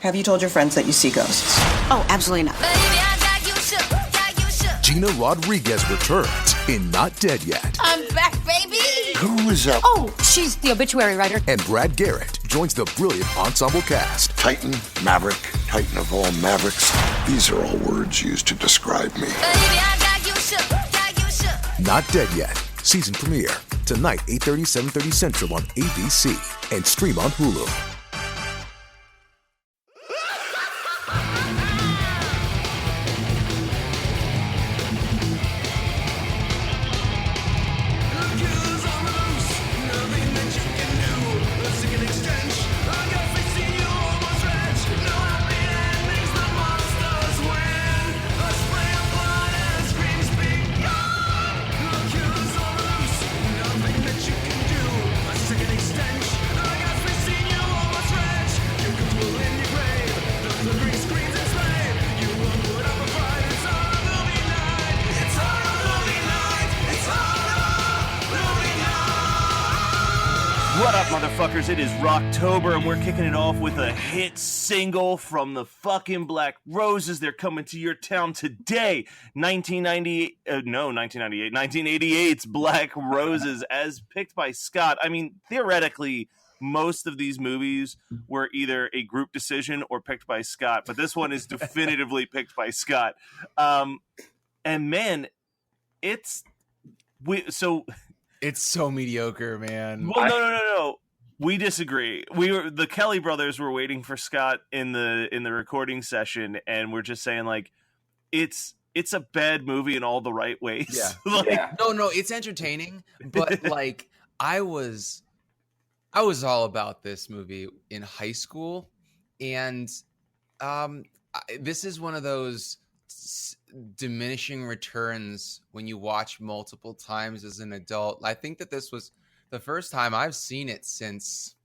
Have you told your friends that you see ghosts? Oh, absolutely not. Gina Rodriguez returns in Not Dead Yet. I'm back, baby! Who is up? Oh, she's the obituary writer. And Brad Garrett joins the brilliant ensemble cast. Titan, Maverick, Titan of all Mavericks. These are all words used to describe me. Not Dead Yet. Season premiere. Tonight, 8:30, 7:30 Central on ABC. And stream on Hulu. What up, motherfuckers? It is Rocktober, and we're kicking it off with a hit single from the fucking Black Roses. They're coming to your town today. 1988's Black Roses, as picked by Scott. I mean, theoretically, most of these movies were either a group decision or picked by Scott, but this one is definitively picked by Scott. And man, it's so mediocre, man. Well, no. We disagree. The Kelly brothers were waiting for Scott in the recording session, and we're just saying, like, it's a bad movie in all the right ways. Yeah. Like, No, it's entertaining, but like I was all about this movie in high school, and this is one of those diminishing returns when you watch multiple times as an adult. I think that this was the first time I've seen it since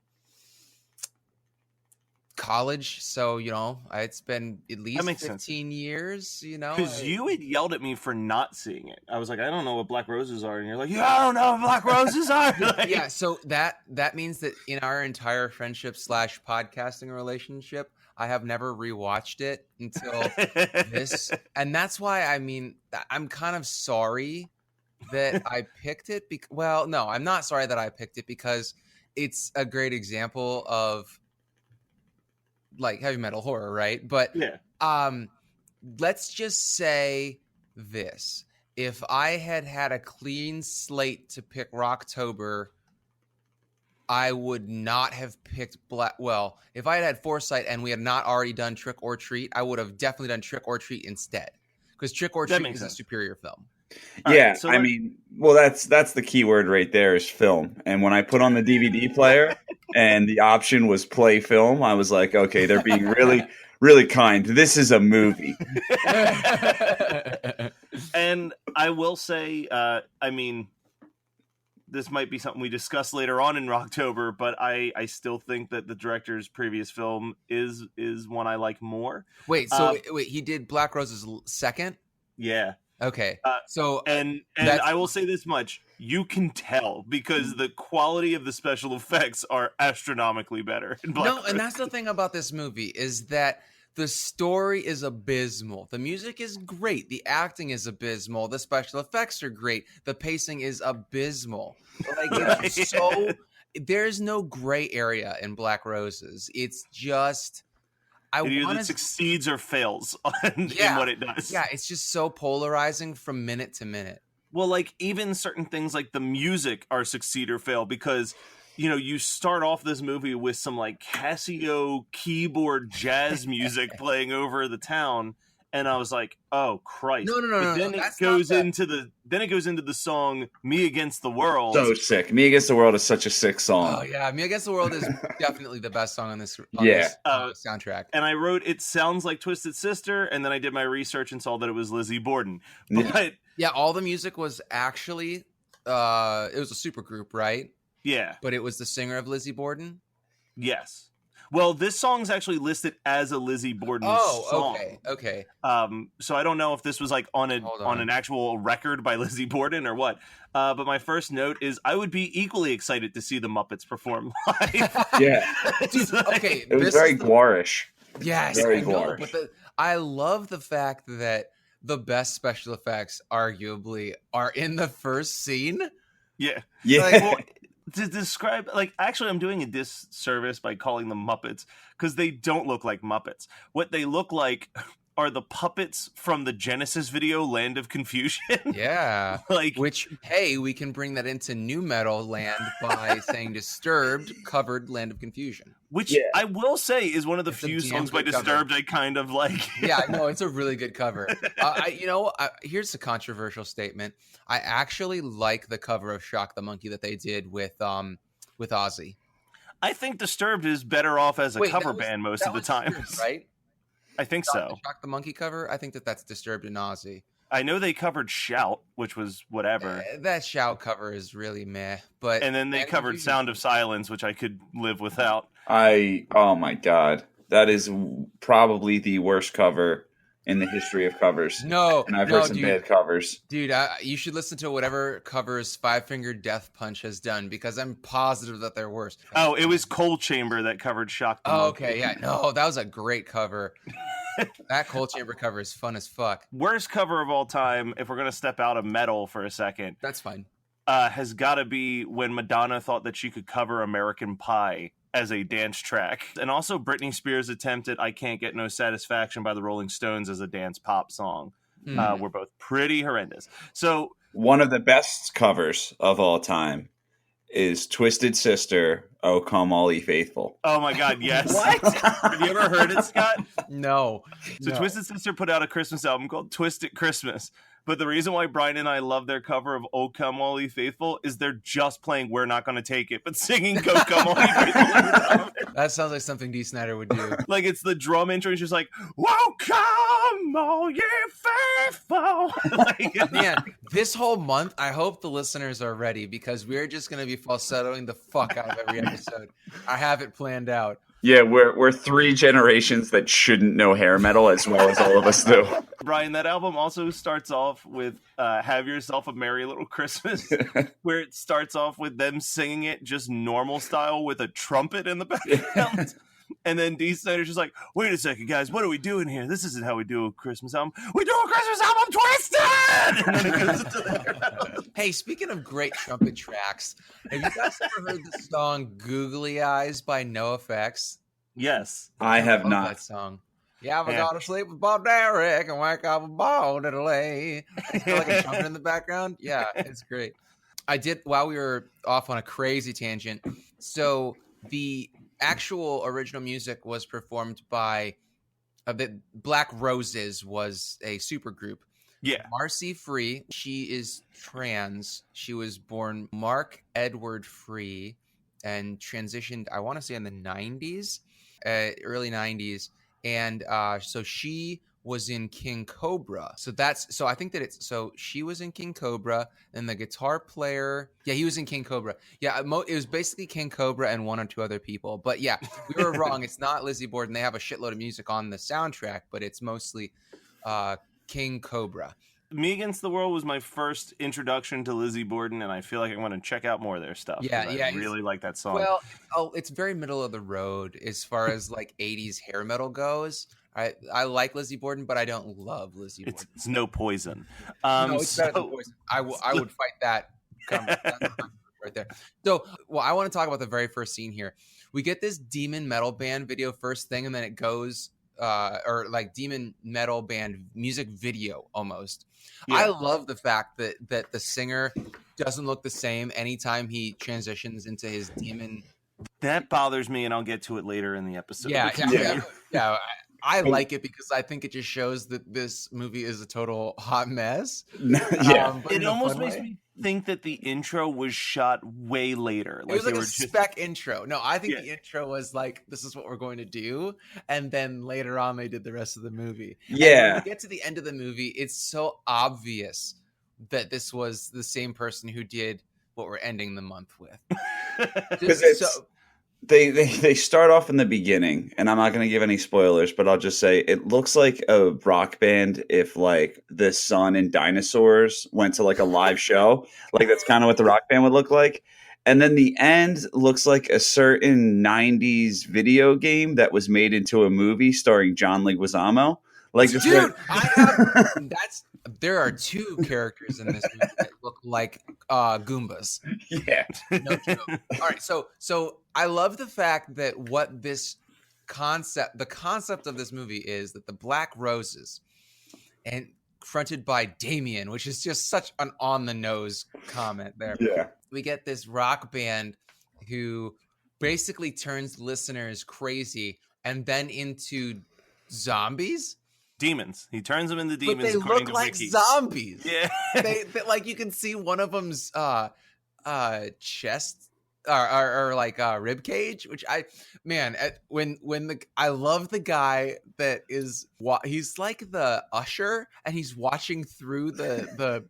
college, so it's been at least 15 years, because you had yelled at me for not seeing it. I was like, I don't know what Black Roses are, and you're like, yeah, I don't know what Black Roses are. Like, yeah, so that means that in our entire friendship / podcasting relationship, I have never rewatched it until this, and that's why I'm kind of sorry that I picked it. No, I'm not sorry that I picked it, because it's a great example of like heavy metal horror, right? But yeah, let's just say this: if I had a clean slate to pick Rocktober, I would not have picked Black. Well, if I had foresight and we had not already done Trick or Treat, I would have definitely done Trick or Treat instead, because Trick or Treat is a superior film. Yeah, right, so that's the key word right there is film. And when I put on the DVD player and the option was play film, I was like, okay, they're being really, really kind. This is a movie. And I will say, this might be something we discuss later on in Rocktober, but I still think that the director's previous film is one I like more. Wait, he did Black Roses second? Yeah. Okay. And I will say this much: you can tell, because the quality of the special effects are astronomically better in Black Roses. And that's the thing about this movie, is that the story is abysmal. The music is great. The acting is abysmal. The special effects are great. The pacing is abysmal. Like, it's so there's no gray area in Black Roses. It's just it either succeeds or fails in what it does. Yeah, it's just so polarizing from minute to minute. Well, like, even certain things like the music are succeed or fail, because you start off this movie with some like Casio keyboard jazz music playing over the town, and I was like, "Oh Christ!" No. Then it goes into the song "Me Against the World." So sick. "Me Against the World" is such a sick song. Oh yeah, "Me Against the World" is definitely the best song on this soundtrack. And I wrote, "It sounds like Twisted Sister," and then I did my research and saw that it was Lizzie Borden. But yeah, all the music was actually it was a super group, right? Yeah. But it was the singer of Lizzie Borden? Yes. Well, this song's actually listed as a Lizzie Borden song. Okay. So I don't know if this was like on an actual record by Lizzie Borden or what. But my first note is I would be equally excited to see the Muppets perform live. Yeah. Dude, okay. It was very gouarish. Yes, Very I know, harsh. but I love the fact that the best special effects, arguably, are in the first scene. Yeah. Yeah. Like, well, to describe, like, actually, I'm doing a disservice by calling them Muppets because they don't look like Muppets. What they look like are the puppets from the Genesis video, Land of Confusion. Yeah. Like, Which, hey, we can bring that into new metal land by saying Disturbed covered Land of Confusion. which Yeah. I will say is one of the It's a few damn songs by good cover. Disturbed I kind of like. Yeah, no, it's a really good cover. Here's a controversial statement. I actually like the cover of Shock the Monkey that they did with Ozzy. I think Disturbed is better off as a Wait, cover that was- band most that of the was time. Disturbed, right? I think The so. Shock the Monkey cover. I think that's Disturbed and Ozzy. I know they covered Shout, which was whatever. That Shout cover is really meh. But And then they Land of covered Confusion- Sound of Silence, which I could live without. Oh my God. That is probably the worst cover in the history of covers. No, And I've no, heard some dude. bad covers. Dude, you should listen to whatever covers Five Finger Death Punch has done because I'm positive that they're worse. Oh, it was Cold Chamber that covered Shock the Oh, Monkey. okay, yeah, no, that was a great cover. That Cold Chamber cover is fun as fuck. Worst cover of all time, if we're going to step out of metal for a second, That's fine. has got to be when Madonna thought that she could cover American Pie as a dance track. And also Britney Spears attempted I Can't Get No Satisfaction by the Rolling Stones as a dance pop song. Were both pretty horrendous. So One of the best covers of all time is Twisted Sister, Oh Come All Ye Faithful. oh my God, yes. What? Have you ever heard it, Scott? No. So no. Twisted Sister put out a Christmas album called Twisted Christmas. But the reason why Brian and I love their cover of Oh Come All Ye Faithful is they're just playing We're Not Gonna Take It, but singing Go Come All Ye Faithful every time. That sounds like something Dee Snider would do. Like it's the drum intro, it's just like, Whoa, come all ye faithful. Like, Man, this whole month, I hope the listeners are ready because we're just going to be falsettoing the fuck out of every episode. I have it planned out. Yeah, we're three generations that shouldn't know hair metal as well as all of us do. Brian, that album also starts off with Have Yourself a Merry Little Christmas, where it starts off with them singing it just normal style with a trumpet in the background. And then Dee Snider's just like, wait a second, guys, what are we doing here? This isn't how we do a Christmas album. We do a Christmas album twisted! And then it goes into there. Hey, speaking of great trumpet tracks, have you guys ever heard the song Googly Eyes by NoFX? Yes. I have Love not. that song. Yeah, I'm Yeah. going to sleep with Bob Derek and wake up with Bob Diddley. It's got like a trumpet in the background. Yeah, it's great. I did, while we were off on a crazy tangent, so the actual original music was performed by Black Roses was a super group. Yeah. Marcy Free, she is trans. She was born Mark Edward Free and transitioned, I want to say in the 90s, early 90s. And so she was in King Cobra. So I think that she was in King Cobra, and the guitar player, yeah, he was in King Cobra. Yeah, it was basically King Cobra and one or two other people. But yeah, we were wrong. It's not Lizzie Borden. They have a shitload of music on the soundtrack, but it's mostly King Cobra. Me Against the World was my first introduction to Lizzie Borden, and I feel like I want to check out more of their stuff. Yeah, 'cause yeah, I really like that song. Well, it's very middle of the road as far as like 80s hair metal goes. I like Lizzie Borden, but I don't love Lizzie Borden. it's no poison. No, it's better than Poison. I would fight that right there. So, well, I want to talk about the very first scene here. We get this demon metal band video first thing, and then it goes or like demon metal band music video almost. Yeah. I love the fact that the singer doesn't look the same anytime he transitions into his demon. That bothers me, and I'll get to it later in the episode. Yeah, But yeah. I like it because I think it just shows that this movie is a total hot mess. Yeah. But in It a almost fun makes way. me think that the intro was shot way later. It was like they a were just spec intro. No, I think Yeah. the intro was like, this is what we're going to do. And then later on, they did the rest of the movie. And Yeah. when we get to the end of the movie, it's so obvious that this was the same person who did what we're ending the month with. Because they start off in the beginning, and I'm not going to give any spoilers, but I'll just say it looks like a rock band if like the Sun and Dinosaurs went to like a live show. Like that's kind of what the rock band would look like. And then the end looks like a certain 90s video game that was made into a movie starring John Leguizamo. Like, just Dude, there are two characters in this movie that look like Goombas. yeah. No joke. All right, so I love the fact that the concept of this movie is that the Black Roses, and fronted by Damien, which is just such an on the nose comment there. Yeah. We get this rock band who basically turns listeners crazy and then into zombies. Demons. He turns them into demons. But they according look to like Wiki. zombies. Yeah. they like, you can see one of them's chest or like rib cage, which I love the guy that is he's like the usher and he's watching through the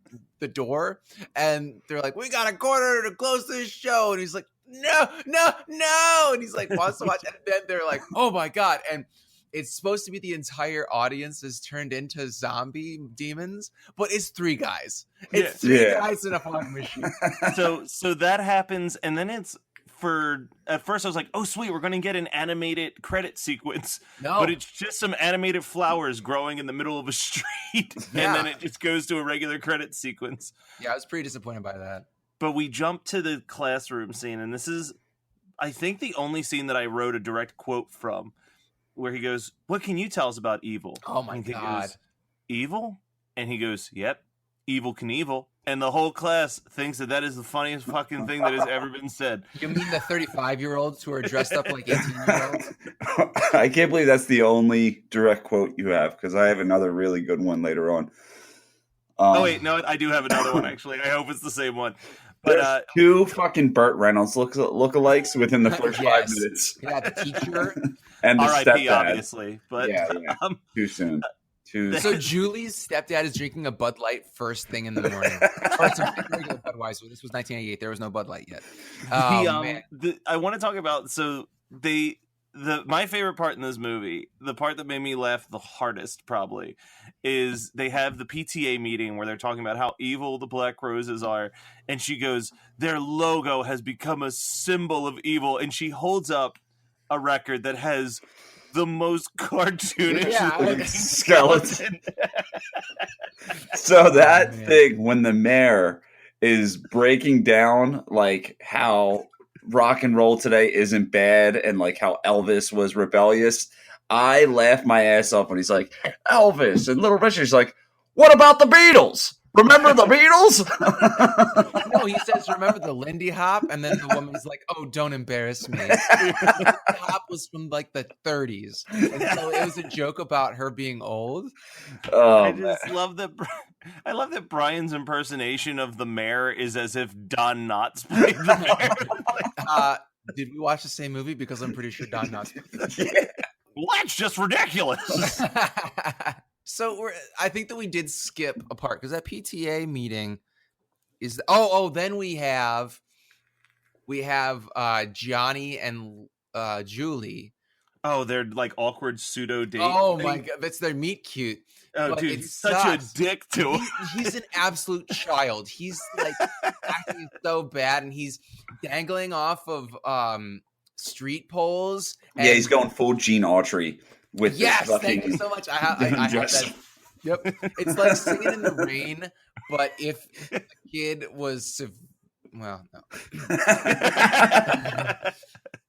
door, and they're like, we got a quarter to close this show, and he's like, no, and he's like wants to watch, and then they're like, oh my god, and it's supposed to be the entire audience is turned into zombie demons, but it's three guys. It's three guys in a fog machine. So that happens, and then at first I was like, oh sweet, we're gonna get an animated credit sequence. No. But it's just some animated flowers growing in the middle of a street, and then it just goes to a regular credit sequence. Yeah, I was pretty disappointed by that. But we jump to the classroom scene, and this is, I think, the only scene that I wrote a direct quote from, where he goes, what can you tell us about evil? Oh my and he God. goes, evil? And he goes, yep, Evil Knievel. And the whole class thinks that is the funniest fucking thing that has ever been said. You mean the 35-year-olds who are dressed up like 18-year-olds? I can't believe that's the only direct quote you have, because I have another really good one later on. Oh, wait, no, I do have another one, actually. I hope it's the same one. But two fucking Burt Reynolds lookalikes within the first 5 minutes. Yeah, the teacher. And the R.I.P. stepdad. obviously. But Yeah. Too soon. So Julie's stepdad is drinking a Bud Light first thing in the morning. Or it's a regular Budweiser. This was 1988. There was no Bud Light yet. Man. I want to talk about, my favorite part in this movie, the part that made me laugh the hardest probably, is they have the PTA meeting where they're talking about how evil the Black Roses are, and she goes, their logo has become a symbol of evil, and she holds up a record that has the most cartoonish skeleton. So that thing, when the mayor is breaking down like how rock and roll today isn't bad and like how Elvis was rebellious, I laughed my ass off when he's like, Elvis, and Little Richard's like, what about the Beatles? Remember the Beatles? No, he says, remember the Lindy Hop? And then the woman's like, oh, don't embarrass me. The Hop was from like the 30s. And so it was a joke about her being old. Oh, I just love that. I love that Brian's impersonation of the mayor is as if Don Knotts played the mayor. Did we watch the same movie? Because I'm pretty sure Don Knotts played the mayor. Well, that's just ridiculous. So I think that we did skip a part because that PTA meeting is then we have Johnny and Julie. Oh, they're like awkward pseudo date. Oh my god, that's their meet cute. Oh, dude, he's such a dick to him. He's an absolute child. He's like acting so bad, and he's dangling off of street poles. Yeah, he's going full Gene Autry. With thank you so much. I have that. Yep, it's like Singing in the Rain, but if the kid was no.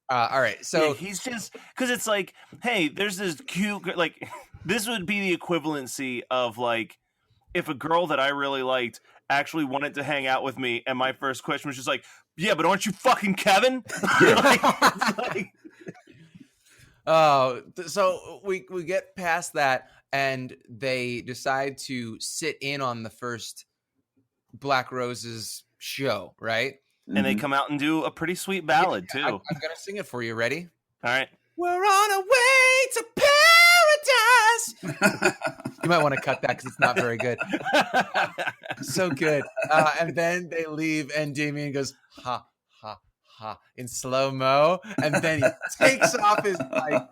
All right, so he's just because it's like, hey, there's this cute like this would be the equivalency of like if a girl that I really liked actually wanted to hang out with me, and my first question was just like, yeah, but aren't you fucking Kevin? So we get past that, and they decide to sit in on the first Black Roses show, right? And they come out and do a pretty sweet ballad too. I'm gonna sing it for you. Ready? All right. We're on our way to paradise. You might want to cut that because it's not very good. So good. And then they leave, and Damien goes, ha, ha, ha, in slow-mo. And then he takes off his like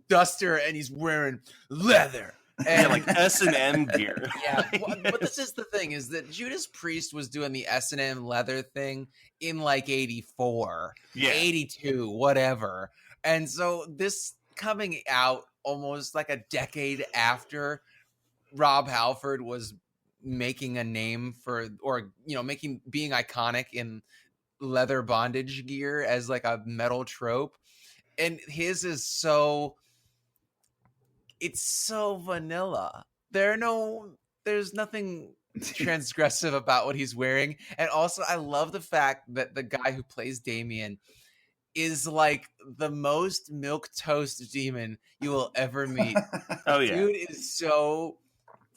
duster, and he's wearing leather Yeah, like S&M gear. Yeah, but this is the thing, is that Judas Priest was doing the S&M leather thing in like 84, Yeah. 82, whatever. And so this coming out almost like a decade after Rob Halford was making a name for, or, you know, being iconic in leather bondage gear as like a metal trope. And his is it's so vanilla. There's nothing transgressive about what he's wearing. And also I love the fact that the guy who plays Damien is like the most milquetoast demon you will ever meet. Oh yeah. Dude is so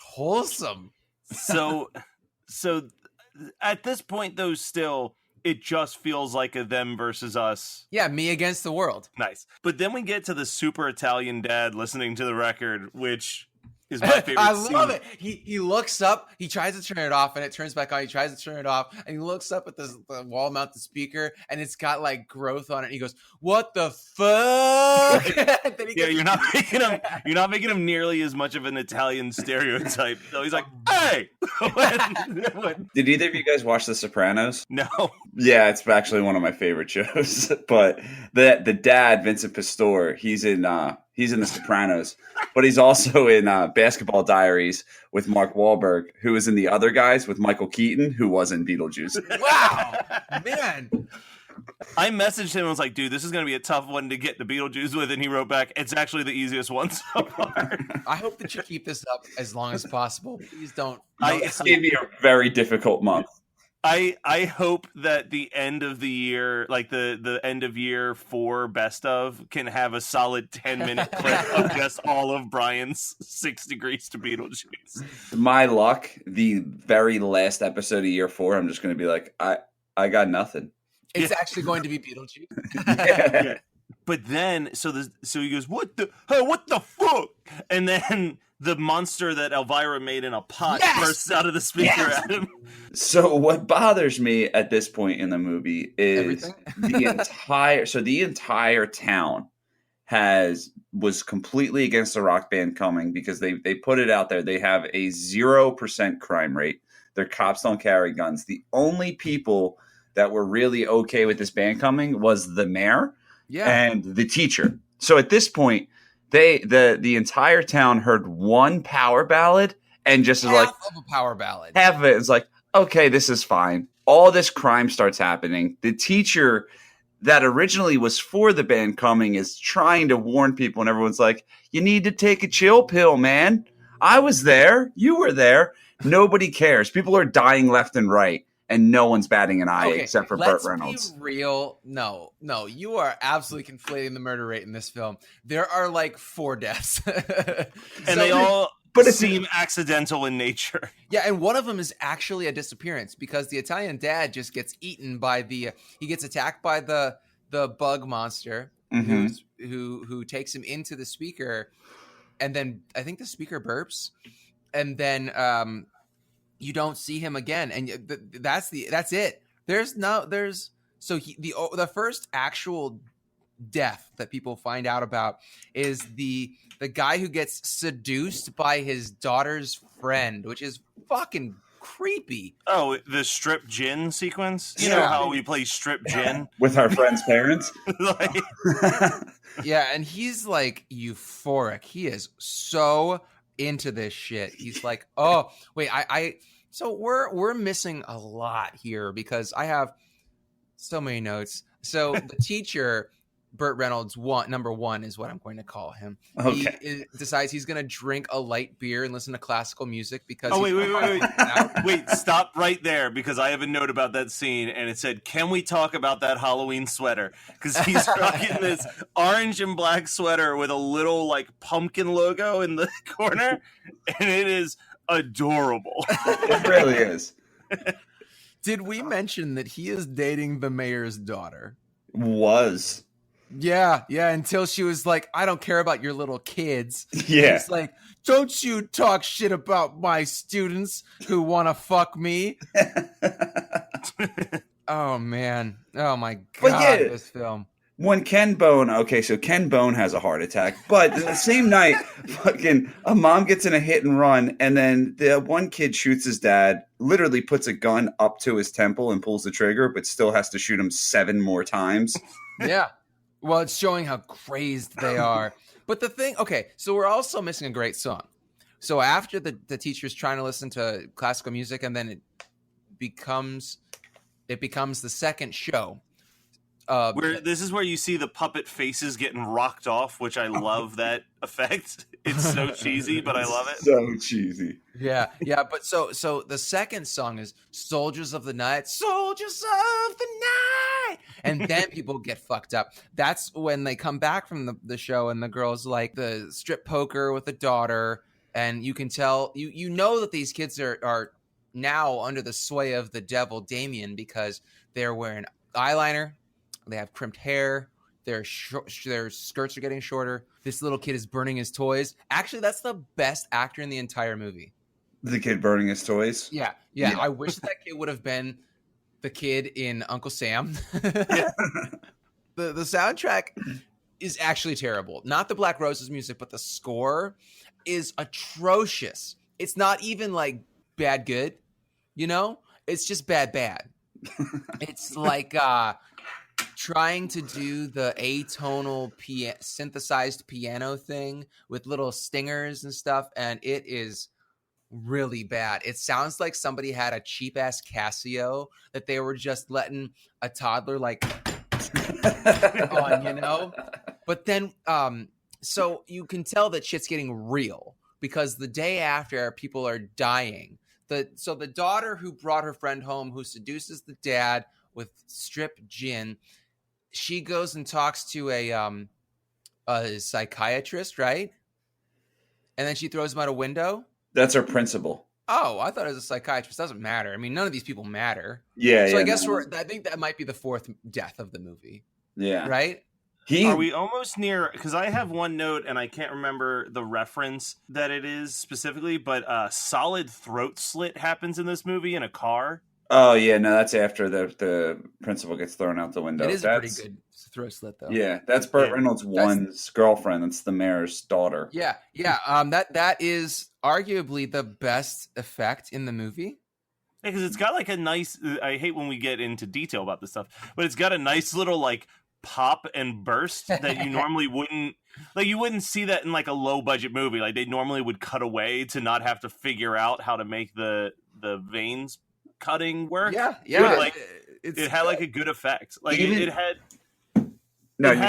wholesome. So at this point though, still it just feels like a them versus us. Yeah, me against the world. Nice. But then we get to the super Italian dad listening to the record, which is my favorite I scene. love it. He looks up, he tries to turn it off, and it turns back on. He tries to turn it off, and he looks up at the wall-mounted speaker, and it's got like growth on it. And he goes, "What the fuck?" Then he Yeah, gets- you're not making him nearly as much of an Italian stereotype. So he's like, "Hey!" When- Did either of you guys watch The Sopranos? no. Yeah, it's actually one of my favorite shows. But the dad, Vincent Pastore, he's in The Sopranos, but he's also in Basketball Diaries with Mark Wahlberg, who is in The Other Guys with Michael Keaton, who was in Beetlejuice. Wow, man. I messaged him and was like, dude, this is going to be a tough one to get the Beetlejuice with. And he wrote back, it's actually the easiest one so far. I hope that you keep this up as long as possible. Please don't. It's gonna be a very difficult month. I hope that the end of the year, like the end of year 4 best of, can have a solid 10-minute clip of just all of Brian's 6 Degrees to Beetlejuice. My luck, the very last episode of year 4, I'm just going to be like, I got nothing. It's actually going to be Beetlejuice. Yeah. But then, so he goes, what the fuck? And then the monster that Elvira made in a pot bursts out of the speaker at him. So what bothers me at this point in the movie is the entire town was completely against the rock band coming, because they put it out there. They have a 0% crime rate. Their cops don't carry guns. The only people that were really okay with this band coming was the mayor and the teacher. So at this point, the entire town heard one power ballad and just is like, half of a power ballad. Half of it is like, okay, this is fine. All this crime starts happening. The teacher that originally was for the band coming is trying to warn people, and everyone's like, you need to take a chill pill, man. I was there. You were there. Nobody cares. People are dying left and right, and no one's batting an eye except for Burt Reynolds. Be real. No, you are absolutely conflating the murder rate in this film. There are like 4 deaths. And they all seem accidental in nature. Yeah, and one of them is actually a disappearance, because the Italian dad just gets eaten by he gets attacked by the bug monster who takes him into the speaker, and then I think the speaker burps, and then you don't see him again, and that's it. The first actual death that people find out about is the guy who gets seduced by his daughter's friend, which is fucking creepy. Oh, the strip gin sequence? You know how we play strip gin? With our friend's parents? Yeah, and he's like euphoric. He is so into this shit. He's like, oh, wait, so we're missing a lot here, because I have so many notes. So the teacher, Burt Reynolds, number 1 is what I'm going to call him. Okay. He decides he's going to drink a light beer and listen to classical music because. Oh, wait, stop right there, because I have a note about that scene, and it said, "Can we talk about that Halloween sweater?" Because he's rocking this orange and black sweater with a little like pumpkin logo in the corner, and it is adorable. It really is. Did we mention that he is dating the mayor's daughter? Was. Yeah, until she was like, I don't care about your little kids. Yeah. It's like, don't you talk shit about my students who want to fuck me. Oh, man. Oh, my God, this film. when Ken Bone, okay, so Ken Bone has a heart attack, but the same night, fucking a mom gets in a hit and run, and then the one kid shoots his dad, literally puts a gun up to his temple and pulls the trigger, but still has to shoot him 7 more times. Yeah. Well, it's showing how crazed they are. But the thing, okay, so we're also missing a great song. So after the teacher's trying to listen to classical music, and then it becomes the second show. Where this is where you see the puppet faces getting rocked off, which I love that effect. It's so cheesy, but I love it. So cheesy. Yeah. But so the second song is "Soldiers of the Night," "Soldiers of the Night," and then people get fucked up. That's when they come back from the show, and the girl's like the strip poker with the daughter, and you can tell you know that these kids are now under the sway of the devil Damien, because they're wearing eyeliner. They have crimped hair. Their skirts are getting shorter. This little kid is burning his toys. Actually, that's the best actor in the entire movie. The kid burning his toys? Yeah. I wish that kid would have been the kid in Uncle Sam. The soundtrack is actually terrible. Not the Black Roses music, but the score is atrocious. It's not even like bad good, you know? It's just bad. It's like trying to do the atonal synthesized piano thing with little stingers and stuff, and it is really bad. It sounds like somebody had a cheap ass Casio that they were just letting a toddler like on, you know? But then so you can tell that shit's getting real, because the day after people are dying. So the daughter who brought her friend home, who seduces the dad with strip gin, she goes and talks to a psychiatrist, right? And then she throws him out a window. That's her principal. Oh, I thought it was a psychiatrist. Doesn't matter. I mean, none of these people matter. Yeah. So I guess I think that might be the 4th death of the movie. Yeah. Right? Are we almost near? Because I have one note and I can't remember the reference that it is specifically, but a solid throat slit happens in this movie in a car. Oh, yeah. No, that's after the principal gets thrown out the window. It is a pretty good throat slit, though. Yeah, that's Burt Reynolds' girlfriend. That's the mayor's daughter. Yeah. That is arguably the best effect in the movie. Because it's got like a nice. I hate when we get into detail about this stuff, but it's got a nice little like pop and burst that you normally wouldn't. Like you wouldn't see that in like a low budget movie. Like they normally would cut away to not have to figure out how to make the veins cutting work. Yeah. Like it had like a good effect. Like it had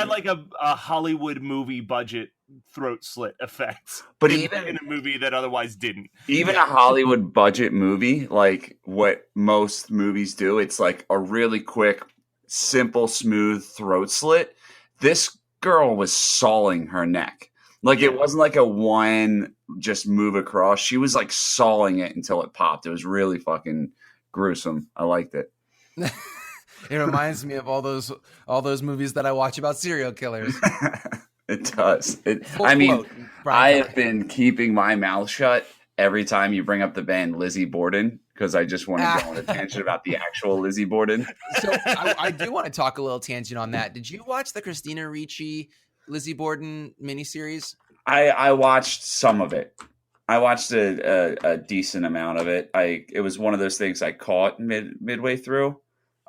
like a Hollywood movie budget throat slit effect, but even in a movie that otherwise didn't. Even a Hollywood budget movie, like what most movies do, it's like a really quick, simple, smooth throat slit. This girl was sawing her neck. Like it wasn't like a one just move across. She was like sawing it until it popped. It was really fucking gruesome. I liked it. It reminds me of all those movies that I watch about serial killers. It does. I have been keeping my mouth shut every time you bring up the band Lizzie Borden, because I just want to go on a tangent about the actual Lizzie Borden. So I do want to talk a little tangent on that. Did you watch the Christina Ricci Lizzie Borden miniseries? I watched some of it. I watched a decent amount of it. It was one of those things I caught midway through.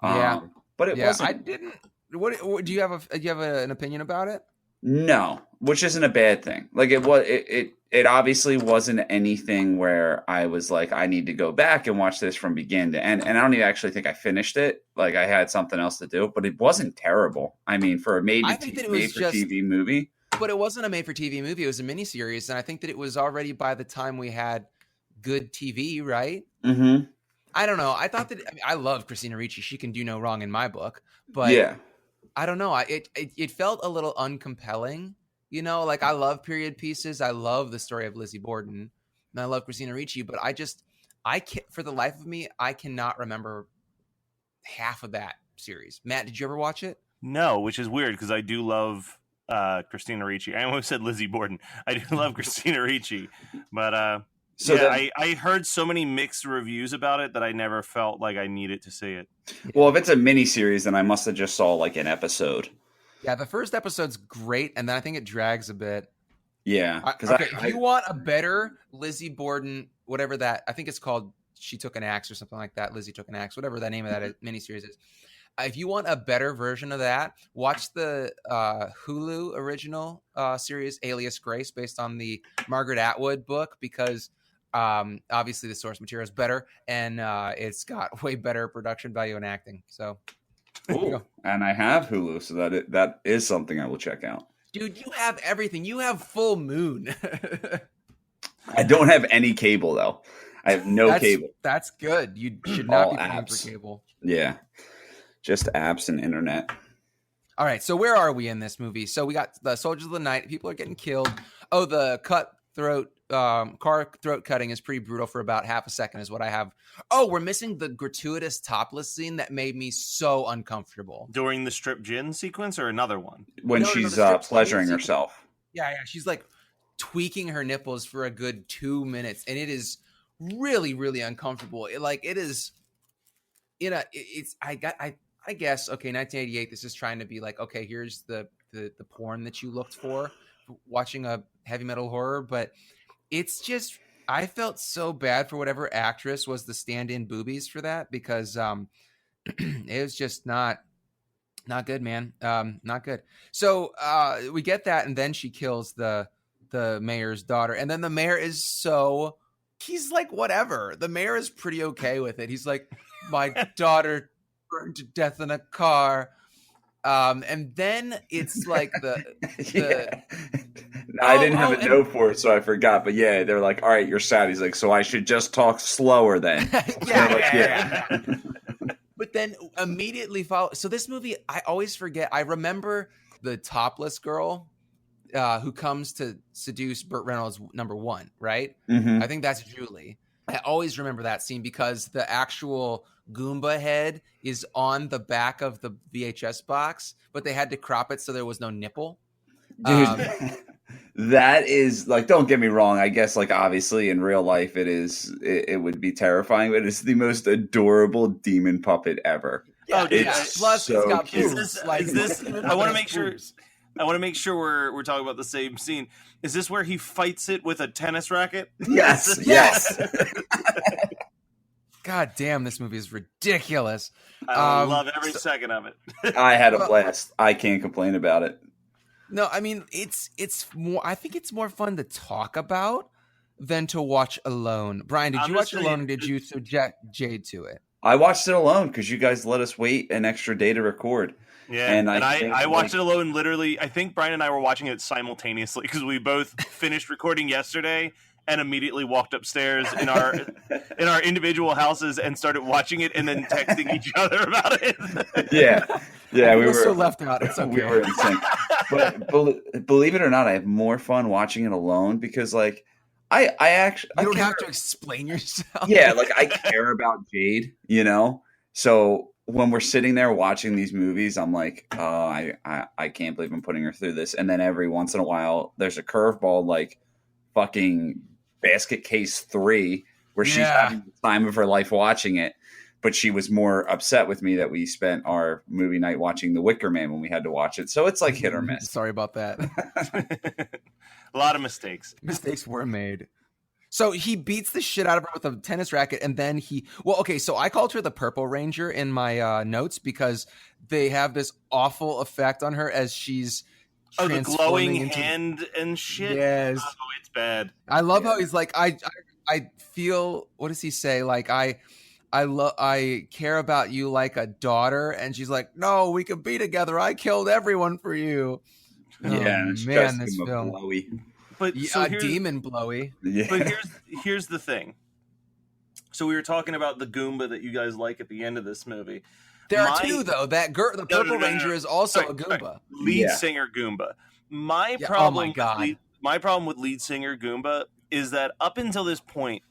Yeah, but it wasn't. I didn't. What do you have? Do you have an opinion about it? No, which isn't a bad thing. Like it obviously wasn't anything where I was like, I need to go back and watch this from begin to end. And I don't even actually think I finished it. Like I had something else to do, but it wasn't terrible. I mean, for a made for TV movie. But it wasn't a made for TV movie. It was a miniseries, and I think that it was already by the time we had good TV, right? Mm-hmm. I don't know. I thought that I love Christina Ricci. She can do no wrong in my book. But yeah. I don't know. It felt a little uncompelling, you know. Like I love period pieces. I love the story of Lizzie Borden, and I love Christina Ricci. But I can't, for the life of me, I cannot remember half of that series. Matt, did you ever watch it? No, which is weird because I do love Christina Ricci. I almost said Lizzie Borden. I do love Christina Ricci, but I heard so many mixed reviews about it that I never felt like I needed to see it. Well, if it's a mini series, then I must have just saw like an episode. Yeah, the first episode's great, and then I think it drags a bit. Yeah, because Okay, if you want a better Lizzie Borden, whatever that, I think it's called She Took an Axe or something like that. Lizzie Took an Axe, whatever the name of that miniseries is. If you want a better version of that, watch the Hulu original series Alias Grace, based on the Margaret Atwood book, because obviously the source material is better, and it's got way better production value and acting. So, Ooh, and I have Hulu, so that is something I will check out. dude, you have everything. You have Full Moon. I don't have any cable though. I have no cable. That's good. You should not All be paying apps. for cable. Yeah, just apps and internet. All right, so where are we in this movie? So we got the Soldiers of the Night. People are getting killed. Oh, the cutthroat car throat cutting is pretty brutal for about half a second is what I have. Oh, we're missing the gratuitous topless scene that made me so uncomfortable. During the strip gin sequence or another one? When No, she's the strip pleasuring scene. herself. Yeah. She's like tweaking her nipples for a good 2 minutes, and it is really, really uncomfortable. It is, it's I guess, okay, 1988, this is trying to be like, okay, here's the porn that you looked for watching a heavy metal horror, but it's just, I felt so bad for whatever actress was the stand-in boobies for that, because it was just not good, man. Not good. So we get that, and then she kills the mayor's daughter, and then the mayor is he's like, whatever. The mayor is pretty okay with it. He's like, my daughter burned to death in a car. And then it's like Yeah. I didn't have a note for it, so I forgot. But yeah, they're like, all right, you're sad. He's like, so I should just talk slower then. yeah. But then immediately follow. So this movie, I always forget. I remember the topless girl who comes to seduce Burt Reynolds, number one, right? Mm-hmm. I think that's Julie. I always remember that scene because the actual Goomba head is on the back of the VHS box, but they had to crop it so there was no nipple. Dude, that is like, don't get me wrong. I guess like obviously in real life it would be terrifying, but it's the most adorable demon puppet ever. Yeah, It's Plus, so it's got cute. boobs. Is this? I want to make sure. I want to make sure we're talking about the same scene. Is this where he fights it with a tennis racket? Yes, yes. God damn, this movie is ridiculous. I love every second of it. I had a blast. I can't complain about it. No, I mean it's more. I think it's more fun to talk about than to watch alone. Brian, did you watch it alone, or did you subject Jade to it? I watched it alone because you guys let us wait an extra day to record. Yeah, and I watched it alone. Literally, I think Brian and I were watching it simultaneously because we both finished recording yesterday and immediately walked upstairs in our individual houses and started watching it and then texting each other about it. Yeah, we were so left out. It's okay. We were in sync. But believe it or not, I have more fun watching it alone because, like, I actually you don't have to explain yourself. Yeah, like I care about Jade, So when we're sitting there watching these movies, I'm like, oh, I can't believe I'm putting her through this. And then every once in a while, there's a curveball like fucking Basket Case 3 where she's having the time of her life watching it. But she was more upset with me that we spent our movie night watching The Wicker Man when we had to watch it. So it's like hit or miss. Sorry about that. A lot of mistakes. Mistakes were made. So he beats the shit out of her with a tennis racket, and then so I called her the Purple Ranger in my notes because they have this awful effect on her as she's the glowing hand and shit. Yes, oh, it's bad. I love how he's like, I feel. What does he say? Like I care about you like a daughter, and she's like, no, we could be together. I killed everyone for you. Yeah, oh, man, this film. Blowy. But so demon blowy. Yeah. But here's the thing. So we were talking about the Goomba that you guys like at the end of this movie. There are two though. That the Purple Ranger is also a Goomba. Lead singer Goomba. My problem with lead singer Goomba is that up until this point,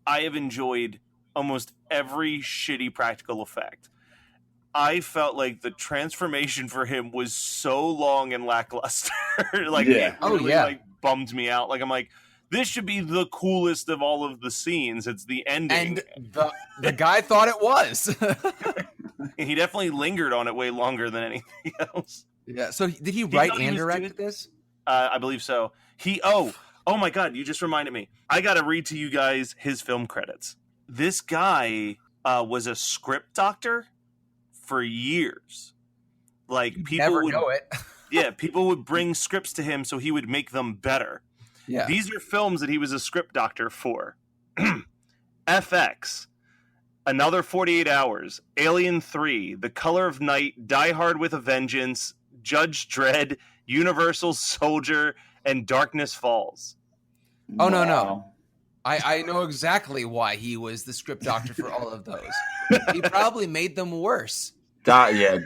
I have enjoyed almost every shitty practical effect. I felt like the transformation for him was so long and lackluster. It really bummed me out. Like I'm like, this should be the coolest of all of the scenes. It's the ending. And the guy thought it was. And he definitely lingered on it way longer than anything else. Yeah. So did he He write thought he and was direct doing- this? I believe so. Oh my God! You just reminded me. I got to read to you guys his film credits. This guy was a script doctor for years. Like You people never would, know it. yeah, people would bring scripts to him so he would make them better. Yeah. These are films that he was a script doctor for. FX, Another 48 Hours, Alien 3, The Color of Night, Die Hard with a Vengeance, Judge Dredd, Universal Soldier, and Darkness Falls. Oh, no. Wow. I know exactly why he was the script doctor for all of those. He probably made them worse. Yeah,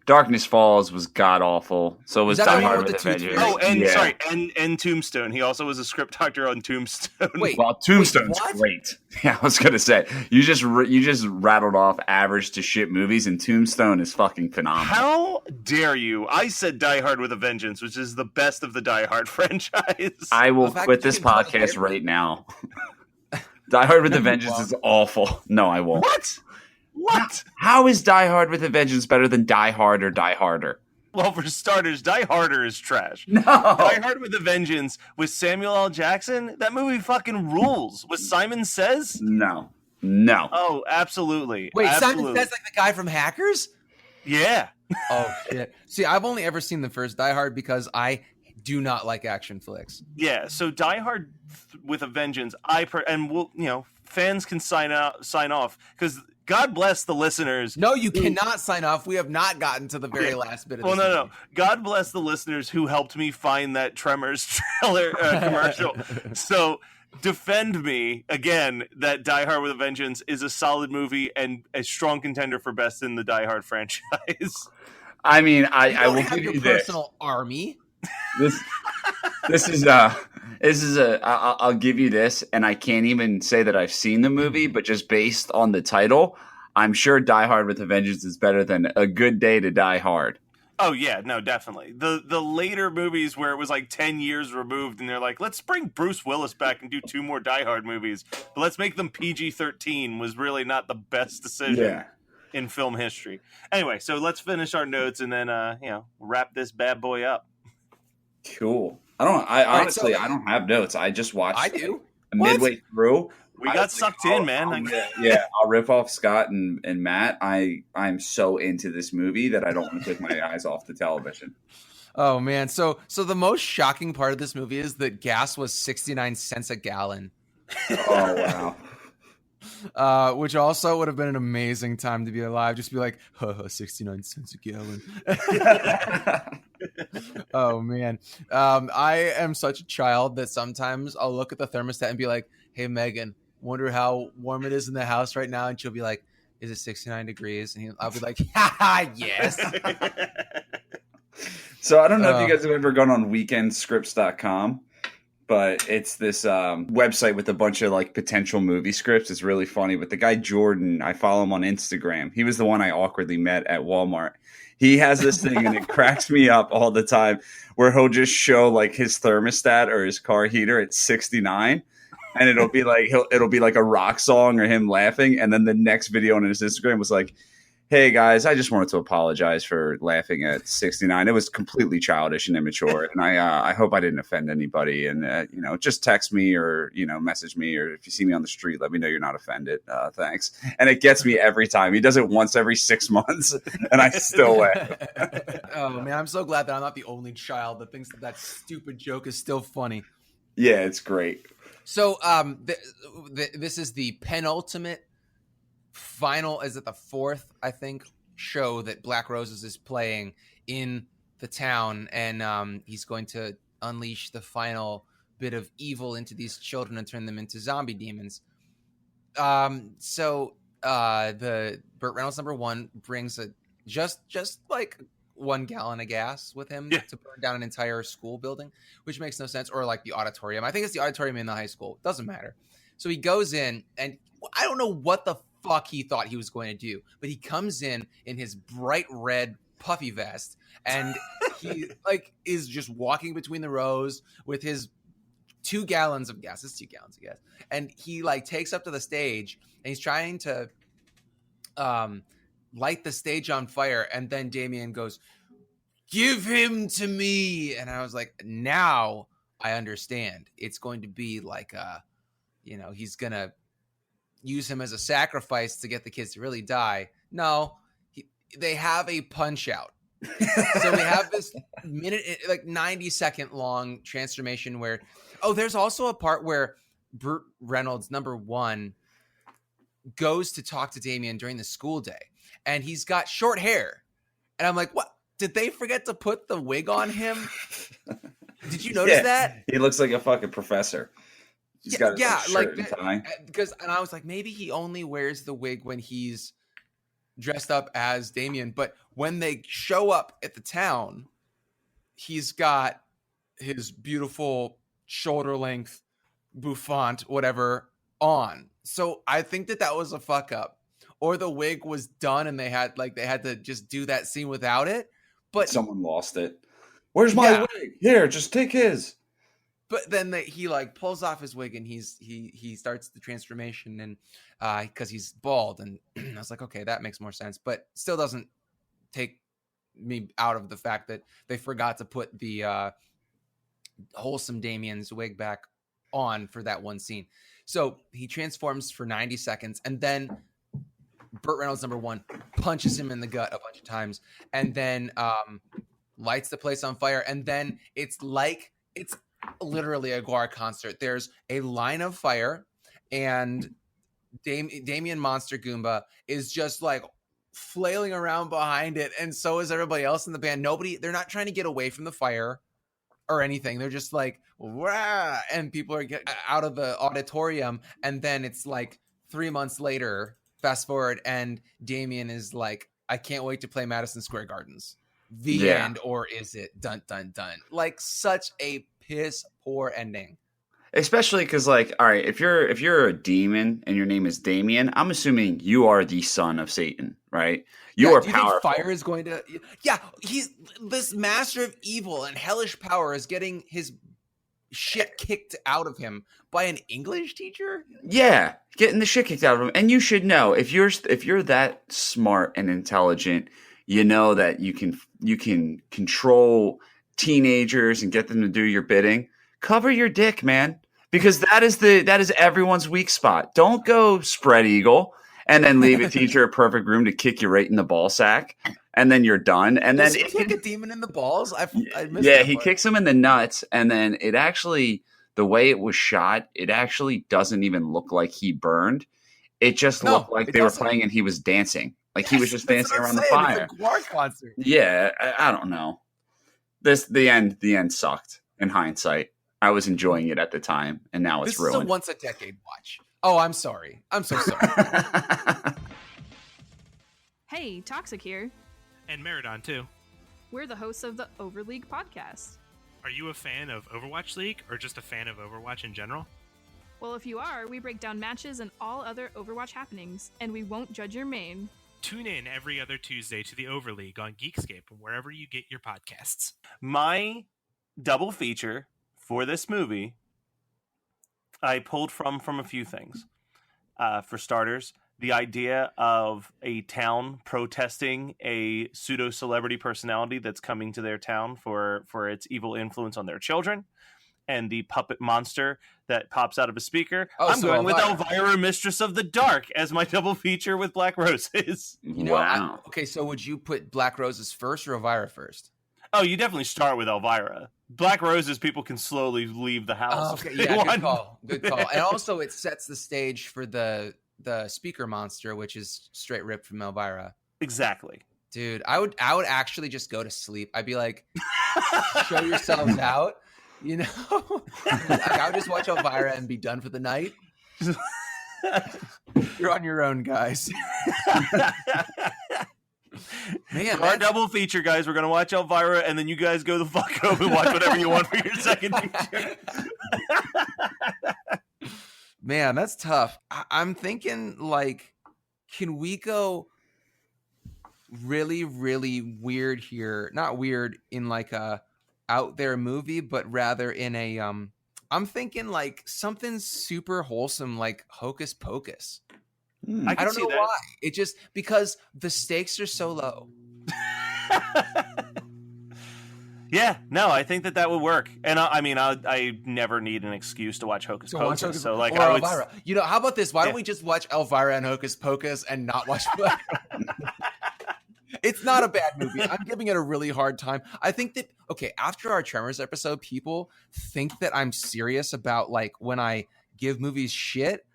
Darkness Falls was god awful. So was Is that the Die one Hard with with the a tooth Vengeance. fairy? And Tombstone. He also was a script doctor on Tombstone. Wait, Well, Tombstone's what? great. Yeah, I was gonna say you just rattled off average to shit movies, and Tombstone is fucking phenomenal. How dare you? I said Die Hard with a Vengeance, which is the best of the Die Hard franchise. I will The fact quit that you this can tell the podcast difference- right now. Die Hard with a Vengeance Well. is awful. No, I won't. What? How is Die Hard with a Vengeance better than Die Hard or Die Harder? Well, for starters, Die Harder is trash. No. Die Hard with a Vengeance with Samuel L. Jackson, that movie fucking rules. With Simon Says? No. Oh, absolutely. Wait, absolutely. Simon Says like the guy from Hackers? Yeah. Oh, shit. See, I've only ever seen the first Die Hard because I do not like action flicks. Yeah, so Die Hard with a Vengeance, and we'll, fans can sign off, because God bless the listeners. No, you cannot sign off. We have not gotten to the very last bit of Well, this. no. movie. God bless the listeners who helped me find that Tremors trailer commercial. So defend me again that Die Hard with a Vengeance is a solid movie and a strong contender for best in the Die Hard franchise. I mean, You I don't will have give your you this. personal army. This is I'll give you this, and I can't even say that I've seen the movie, but just based on the title, I'm sure Die Hard with a Vengeance is better than A Good Day to Die Hard. Oh yeah, no, definitely. The later movies where it was like 10 years removed and they're like, let's bring Bruce Willis back and do 2 more Die Hard movies, but let's make them PG-13 was really not the best decision in film history. Anyway, so let's finish our notes and then wrap this bad boy up. Cool. Honestly, I don't have notes. I just watched. I do. Midway through. We got sucked in, man. I'll rip off Scott and Matt. I'm so into this movie that I don't want to take my eyes off the television. Oh man, so the most shocking part of this movie is that gas was 69 cents a gallon. Oh wow. Which also would have been an amazing time to be alive. Just be like, 69 cents a gallon. Oh man. I am such a child that sometimes I'll look at the thermostat and be like, hey Megan, wonder how warm it is in the house right now, and she'll be like, is it 69 degrees? And I'll be like, haha, yes. So I don't know if you guys have ever gone on weekendscripts.com, but it's this website with a bunch of like potential movie scripts. It's really funny. But the guy Jordan, I follow him on Instagram. He was the one I awkwardly met at Walmart. He has this thing and it cracks me up all the time where he'll just show like his thermostat or his car heater at 69. And it'll be like a rock song or him laughing. And then the next video on his Instagram was like, hey guys, I just wanted to apologize for laughing at 69. It was completely childish and immature. And I hope I didn't offend anybody. And, just text me or, message me, or if you see me on the street, let me know you're not offended. Thanks. And it gets me every time. He does it once every 6 months and I still laugh. Oh man, I'm so glad that I'm not the only child that thinks that stupid joke is still funny. Yeah, it's great. So this is the penultimate final, is it the fourth, I think, show that Black Roses is playing in the town, and he's going to unleash the final bit of evil into these children and turn them into zombie demons. So the Burt Reynolds #1 brings just like 1 gallon of gas with him to burn down an entire school building, which makes no sense. Or like the auditorium. I think it's the auditorium in the high school. Doesn't matter. So he goes in, and I don't know what the fuck he thought he was going to do, but he comes in his bright red puffy vest, and he is just walking between the rows with his 2 gallons of gas. It's 2 gallons of gas. And he takes up to the stage, and he's trying to light the stage on fire, and then Damien goes, give him to me. And I was like, now I understand. It's going to be like he's going to use him as a sacrifice to get the kids to really die. No, they have a punch out. So we have this minute, like 90-second long transformation where, there's also a part where Burt Reynolds, number one, goes to talk to Damien during the school day, and he's got short hair. And I'm like, what? Did they forget to put the wig on him? Did you notice that? He looks like a fucking professor. He's got his shirt and tie. And I was like, maybe he only wears the wig when he's dressed up as Damien. But when they show up at the town, he's got his beautiful shoulder length bouffant, whatever, on. So I think that was a fuck up, or the wig was done and they had to just do that scene without it. But someone lost it. Where's my wig? Here, just take his. But then he like pulls off his wig and he starts the transformation, and because he's bald, and I was like, okay, that makes more sense, but still doesn't take me out of the fact that they forgot to put the wholesome Damien's wig back on for that one scene. So he transforms for 90 seconds, and then Burt Reynolds, number one, punches him in the gut a bunch of times, and then lights the place on fire, and then it's literally a Guar concert. There's a line of fire, and Damien Monster Goomba is just like flailing around behind it, and so is everybody else in the band. They're not trying to get away from the fire or anything. They're just like, wah, and people are getting out of the auditorium, and then it's like 3 months later, fast forward, and Damien is like, I can't wait to play Madison Square Gardens. The end, or is it? Dun, dun, dun. Like, such a piss poor ending. Especially because, like, all right, if you're a demon and your name is Damien, I'm assuming you are the son of Satan, right? You are powerful. Think fire is going to? Yeah, he's this master of evil and hellish power is getting his shit kicked out of him by an English teacher. Yeah, getting the shit kicked out of him. And you should know, if you're that smart and intelligent, you know that you can control teenagers and get them to do your bidding. Cover your dick, man, because that is everyone's weak spot. Don't go spread eagle and then leave a teacher a perfect room to kick you right in the ball sack, and then you're done. And then kick a demon in the balls. I he kicks him in the nuts, and then it actually, the way it was shot, it actually doesn't even look like he burned. It just looked like they were playing and he was dancing. Like he was just dancing around the fire. It's a Guar concert. Yeah, I don't know. The end sucked in hindsight. I was enjoying it at the time, and now it's ruined. This is a once a decade watch. Oh, I'm sorry. I'm so sorry. Hey, Toxic here. And Meridon, too. We're the hosts of the Overleague podcast. Are you a fan of Overwatch League, or just a fan of Overwatch in general? Well, if you are, we break down matches and all other Overwatch happenings, and we won't judge your main. Tune in every other Tuesday to the Overleague on Geekscape and wherever you get your podcasts. My double feature for this movie, I pulled from a few things. For starters, the idea of a town protesting a pseudo-celebrity personality that's coming to their town for its evil influence on their children, and the puppet monster that pops out of a speaker. I'm going with Elvira, Mistress of the Dark, as my double feature with Black Roses. Wow. Okay, so would you put Black Roses first or Elvira first? Oh, you definitely start with Elvira. Black Roses, people can slowly leave the house. Oh, okay, yeah, good call. Good call. And also, it sets the stage for the speaker monster, which is straight ripped from Elvira. Exactly. Dude, I would actually just go to sleep. I'd be like, show yourselves out. You know, like, I would just watch Elvira and be done for the night. You're on your own, guys. Man, our double feature, guys. We're gonna watch Elvira, and then you guys go the fuck home and watch whatever you want for your second feature. Man, that's tough. I'm thinking, like, can we go really, really weird here? Not weird in like a out there movie, but rather in a I'm thinking like something super wholesome, like Hocus Pocus. I don't know why. It just because the stakes are so low. Yeah, no, I think that would work, and I never need an excuse to watch Hocus Pocus. So like, or I would. Elvira. You know, how about this? Why don't we just watch Elvira and Hocus Pocus and not watch? It's not a bad movie. I'm giving it a really hard time. I think that after our Tremors episode, people think that I'm serious about like when I give movies shit.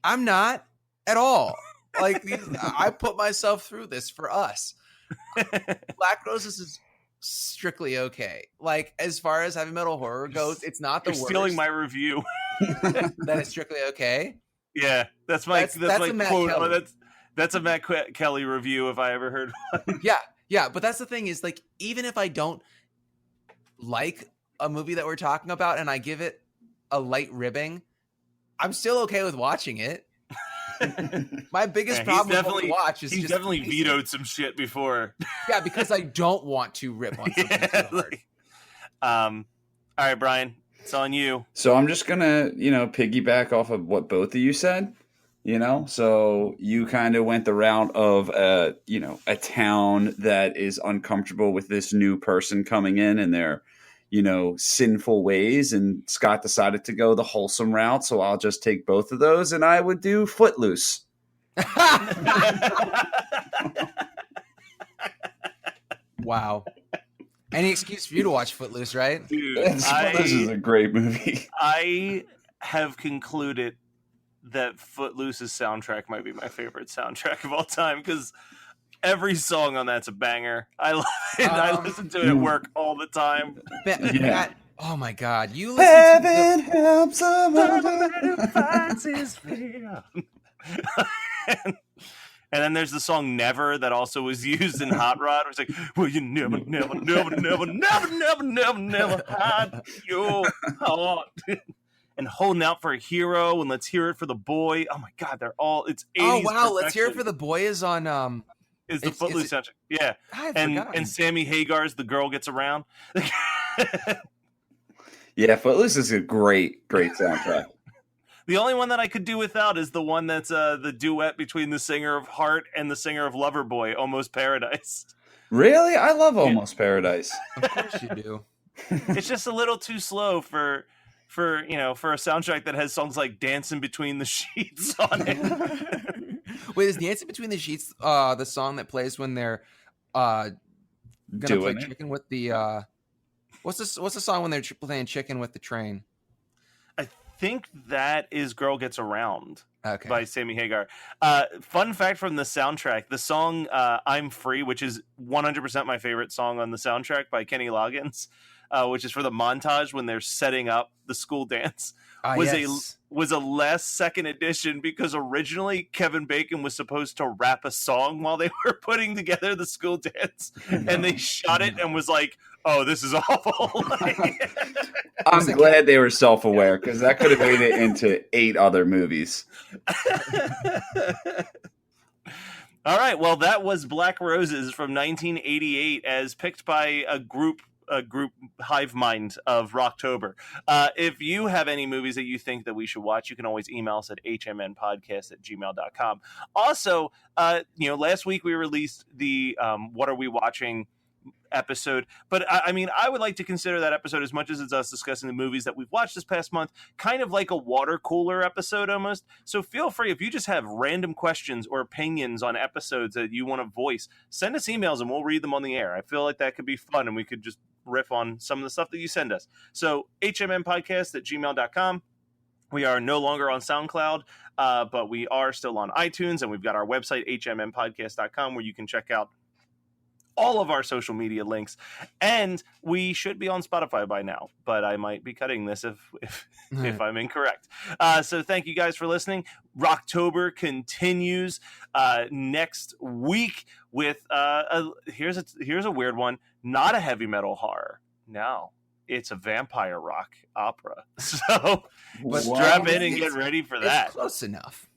I'm not at all. Like I put myself through this for us. Black Roses is strictly okay. Like as far as heavy metal horror goes, it's not the worst. You're stealing my review. That is strictly okay. Yeah, that's my quote. Kelly. That's a Matt Kelly review if I ever heard one. Yeah, but that's the thing is like even if I don't like a movie that we're talking about and I give it a light ribbing, I'm still okay with watching it. My biggest problem with what we watch is he's definitely vetoed some shit before. Yeah, because I don't want to rip on something too hard. All right, Brian, it's on you. So I'm just gonna, piggyback off of what both of you said. So you kind of went the route of, a town that is uncomfortable with this new person coming in and their, sinful ways. And Scott decided to go the wholesome route. So I'll just take both of those and I would do Footloose. Wow. Any excuse for you to watch Footloose, right? Dude, Footloose is a great movie. I have concluded that Footloose's soundtrack might be my favorite soundtrack of all time because every song on that's a banger. I love it. I listen to it at work all the time. Oh my God! You listen Heaven helps someone who finds his freedom. And then there's the song "Never" that also was used in Hot Rod. It's like, "Well, you never hide your heart." And "Holding Out for a Hero" and "Let's Hear It for the Boy." Oh my God, they're all it's 80s. Oh wow, perfection. "Let's Hear It for the Boy" is on Is the Footloose soundtrack? Yeah, and Sammy Hagar's "The Girl Gets Around." Yeah, Footloose is a great soundtrack. The only one that I could do without is the one that's the duet between the singer of Heart and the singer of Loverboy, "Almost Paradise." Really? I love Almost Paradise. Of course you do. It's just a little too slow for a soundtrack that has songs like "Dancing Between the Sheets" on it. Wait, is "Dancing Between the Sheets" the song that plays when they're gonna play chicken with the what's the song when they're playing chicken with the train? I think that is "Girl Gets Around" by Sammy Hagar. Fun fact from the soundtrack, the song "I'm Free," which is 100% my favorite song on the soundtrack by Kenny Loggins, which is for the montage when they're setting up the school dance, was a last second addition because originally Kevin Bacon was supposed to rap a song while they were putting together the school dance, and they shot it and was like, "Oh, this is awful." I'm glad they were self-aware because that could have made it into 8 other movies. All right, well, that was Black Roses from 1988 as picked by a group hive mind of Rocktober. If you have any movies that you think that we should watch, you can always email us at hmnpodcast@gmail.com. Also, last week we released the What Are We Watching episode, but I would like to consider that episode, as much as it's us discussing the movies that we've watched this past month, kind of like a water cooler episode almost. So feel free, if you just have random questions or opinions on episodes that you want to voice, send us emails and we'll read them on the air. I feel like that could be fun and we could just riff on some of the stuff that you send us. So hmnpodcast@gmail.com. We are no longer on SoundCloud, but we are still on iTunes, and we've got our website, hmnpodcast.com, where you can check out all of our social media links, and we should be on Spotify by now, but I might be cutting this if I'm incorrect. So thank you guys for listening. Rocktober continues next week with here's a weird one, not a heavy metal horror. No, it's a vampire rock opera. So strap in and get ready for that. It's close enough.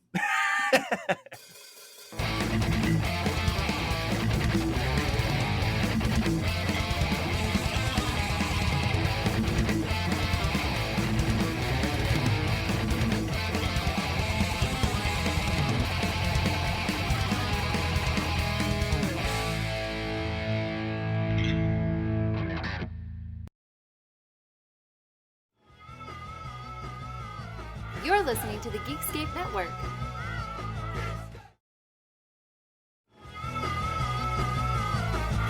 You're listening to the Geekscape Network.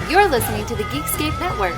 You're listening to the Geekscape Network.